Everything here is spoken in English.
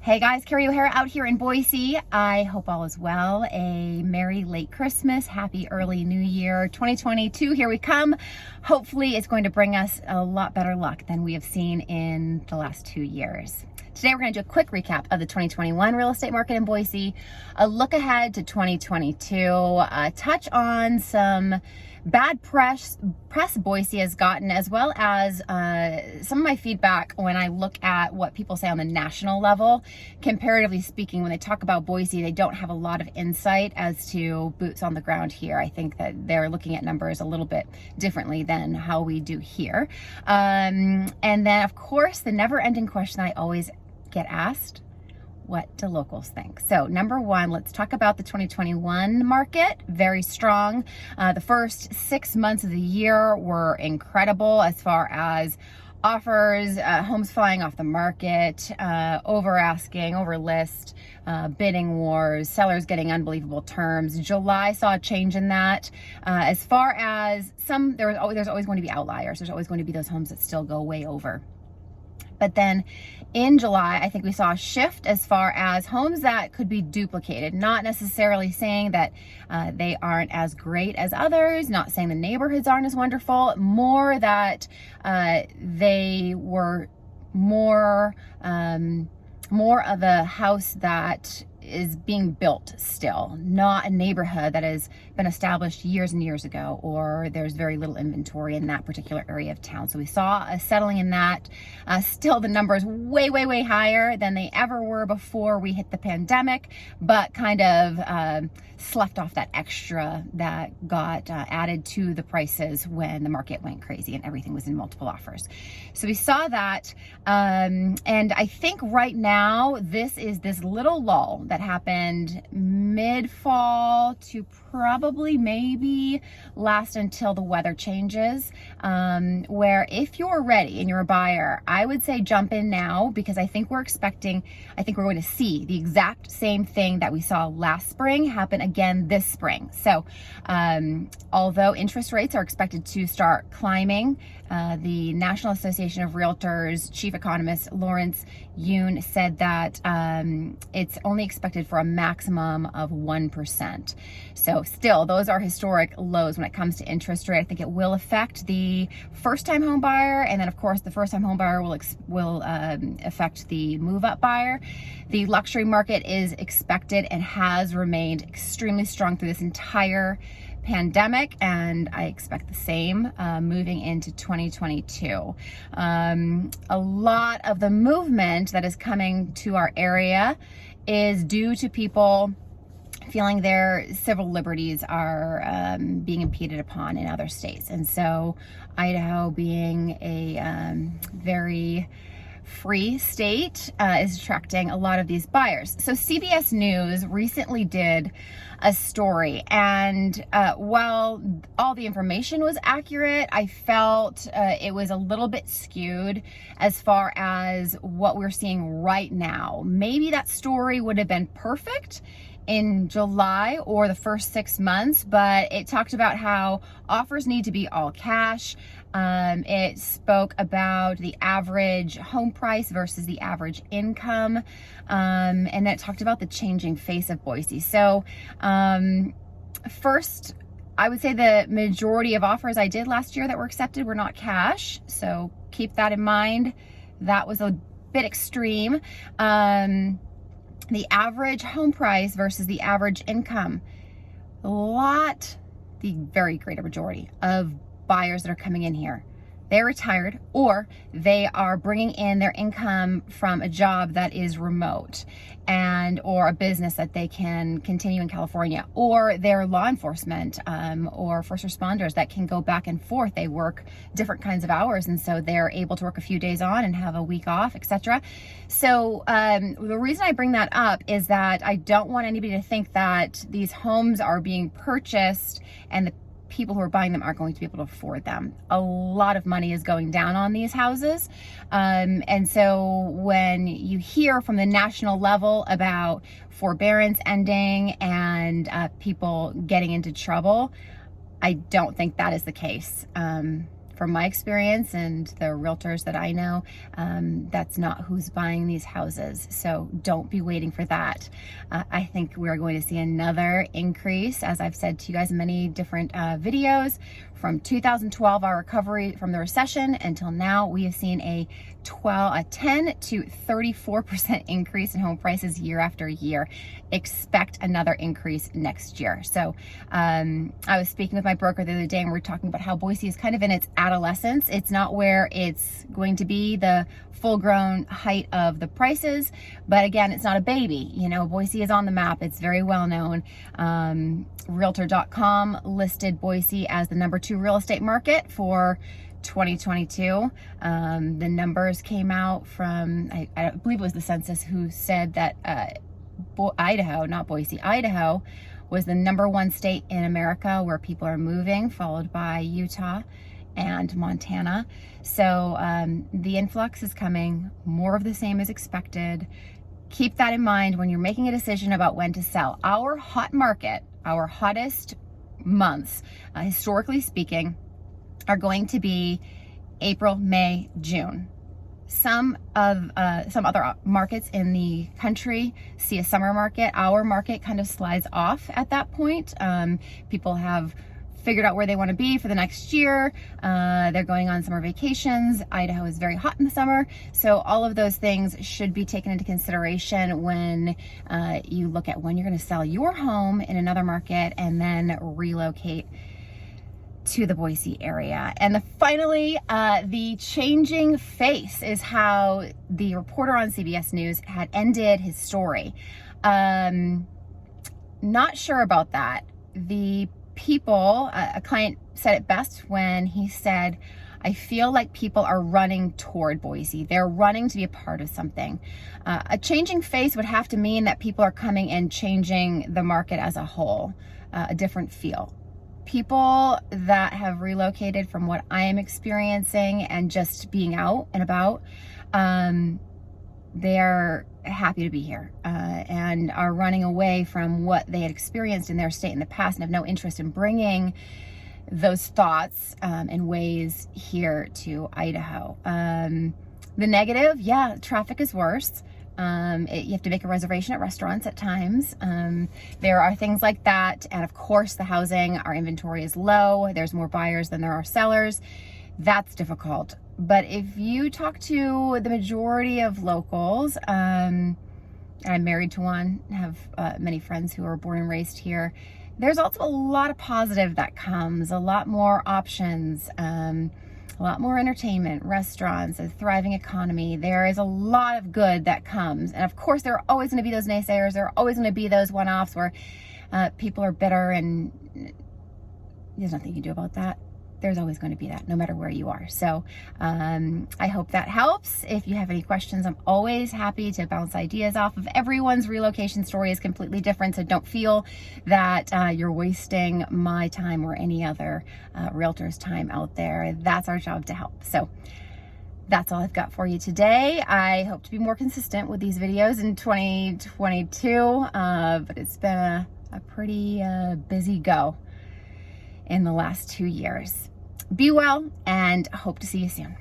Hey guys, Kerri O'Hara out here in Boise. I hope all is well. A merry late Christmas, happy early new year. 2022, here we come. Hopefully it's going to bring us a lot better luck than we have seen in the last 2 years. Today we're going to do a quick recap of the 2021 real estate market in Boise, a look ahead to 2022, touch on some bad press Boise has gotten, as well as some of my feedback when I look at what people say on the national level. Comparatively speaking, when they talk about Boise, they don't have a lot of insight as to boots on the ground here. I think that they're looking at numbers a little bit differently than how we do here. And then, of course, the never-ending question I always get asked: what do locals think? So number one, let's talk about the 2021 market. Very strong. The first 6 months of the year were incredible as far as offers, homes flying off the market, over asking, over list, bidding wars, sellers getting unbelievable terms. July saw a change in that. As far as there's always going to be outliers. There's always going to be those homes that still go way over. But then in July, I think we saw a shift as far as homes that could be duplicated, not necessarily saying that they aren't as great as others, not saying the neighborhoods aren't as wonderful, more that they were more of a house that is being built still, not a neighborhood that has been established years and years ago, or there's very little inventory in that particular area of town. So we saw a settling in that. Still the numbers way higher than they ever were before we hit the pandemic, but kind of slept off that extra that got added to the prices when the market went crazy and everything was in multiple offers. So we saw that, and I think right now this little lull that happened mid-fall to probably maybe last until the weather changes, where if you're ready and you're a buyer, I would say jump in now, because I think we're going to see the exact same thing that we saw last spring happen again this spring. So although interest rates are expected to start climbing, the National Association of Realtors chief economist Lawrence Yun said that it's only expected for a maximum of 1%. So still, those are historic lows when it comes to interest rate. I think it will affect the first-time home buyer, and then of course the first-time home buyer will affect the move-up buyer. The luxury market is expected and has remained extremely strong through this entire pandemic, and I expect the same moving into 2022. A lot of the movement that is coming to our area is due to people feeling their civil liberties are being impeded upon in other states. And so Idaho, being a very free state, is attracting a lot of these buyers. So CBS News recently did a story, and while all the information was accurate, I felt it was a little bit skewed as far as what we're seeing right now. Maybe that story would have been perfect in July or the first 6 months, but it talked about how offers need to be all cash. It spoke about the average home price versus the average income, and then it talked about the changing face of Boise. So first, I would say the majority of offers I did last year that were accepted were not cash, so keep that in mind. That was a bit extreme. The average home price versus the average income, the very greater majority of buyers that are coming in here, they're retired, or they are bringing in their income from a job that is remote, or a business that they can continue in California, or they're law enforcement or first responders that can go back and forth. They work different kinds of hours, and so they're able to work a few days on and have a week off, etc. So the reason I bring that up is that I don't want anybody to think that these homes are being purchased and the people who are buying them aren't going to be able to afford them. A lot of money is going down on these houses. And so when you hear from the national level about forbearance ending and people getting into trouble, I don't think that is the case. from my experience and the realtors that I know, that's not who's buying these houses. So don't be waiting for that. I think we're going to see another increase, as I've said to you guys in many different videos. From 2012, our recovery from the recession, until now, we have seen a 10 to 34% increase in home prices year after year. Expect another increase next year. So I was speaking with my broker the other day, and we were talking about how Boise is kind of in its adolescence. It's not where it's going to be the full-grown height of the prices, but again, it's not a baby. You know, Boise is on the map. It's very well known. Realtor.com listed Boise as the #2 real estate market for 2022. The numbers came out from, I believe it was the census, who said that Idaho, not Boise, Idaho was the #1 state in America where people are moving, followed by Utah and Montana. So the influx is coming. More of the same is expected. Keep that in mind when you're making a decision about when to sell. Our hot market, our hottest months, historically speaking, are going to be April, May, June. Some other markets in the country see a summer market. Our market kind of slides off at that point. People have figured out where they want to be for the next year. They're going on summer vacations. Idaho is very hot in the summer. So all of those things should be taken into consideration when you look at when you're going to sell your home in another market and then relocate to the Boise area. And finally, the changing face is how the reporter on CBS News had ended his story. Not sure about that. The people, a client said it best when he said, I feel like people are running toward Boise. They're running to be a part of something. A changing face would have to mean that people are coming and changing the market as a whole, a different feel. People that have relocated, from what I am experiencing and just being out and about, they're happy to be here and are running away from what they had experienced in their state in the past and have no interest in bringing those thoughts and ways here to Idaho. The negative, yeah, traffic is worse. You have to make a reservation at restaurants at times. There are things like that. And of course, the housing, our inventory is low. There's more buyers than there are sellers. That's difficult. But if you talk to the majority of locals, I'm married to one, have many friends who are born and raised here. There's also a lot of positive that comes, a lot more options, a lot more entertainment, restaurants, a thriving economy. There is a lot of good that comes. And of course, there are always going to be those naysayers. There are always going to be those one-offs where people are bitter, and there's nothing you can do about that. There's always going to be that, no matter where you are. So I hope that helps. If you have any questions, I'm always happy to bounce ideas off of. Everyone's relocation story is completely different, so don't feel that you're wasting my time or any other realtor's time out there. That's our job to help. So that's all I've got for you today. I hope to be more consistent with these videos in 2022, but it's been a pretty busy go in the last 2 years. Be well, and hope to see you soon.